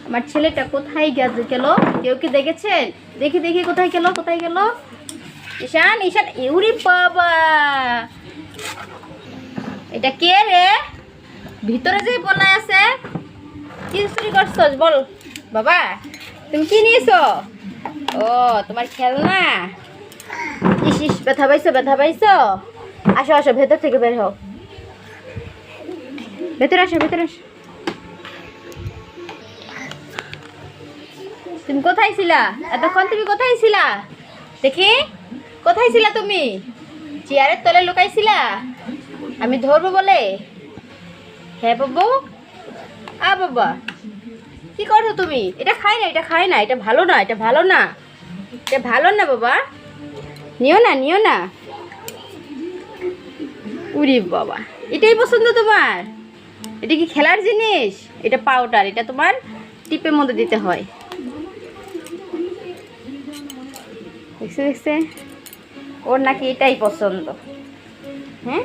আমার ছেলেটা কোথায় গেল? কেউ কি দেখেছেন? দেখি দেখি কোথায় গেল, কোথায় গেল? ঈশান, ঈশান, ইউরি বাবা, এটা কে রে? ভিতরে যে বলা আছে, কি চুরি করছস বল বাবা? তুমি কি নিয়েছো? ও, তোমার খেলনা। ইস ইস, ব্যথা পাইছো, ব্যথা পাইছো? আসো আসো, ভেতর থেকে বের হও, ভেতরে আসো, ভেতরে আসো। তুমি কোথায় ছিলা এতক্ষণ? তুমি কোথায় ছিলা দেখি? কোথায় ছিলা তুমি? চেয়ারের তলে লুকাইছিলা আমি ধরবো বলে? হ্যাঁ বাবু। বাবা, কি করছো তুমি? এটা খাই না, এটা খাই না, এটা ভালো না, এটা ভালো না, এটা ভালো না বাবা, নিও না, নিও না। উরি বাবা, এটাই পছন্দ তোমার? এটা কি খেলার জিনিস? এটা পাউডার, এটা তোমার টিপের মধ্যে দিতে হয়। দেখছে দেখছে, ওর নাকি এটাই পছন্দ। হ্যাঁ,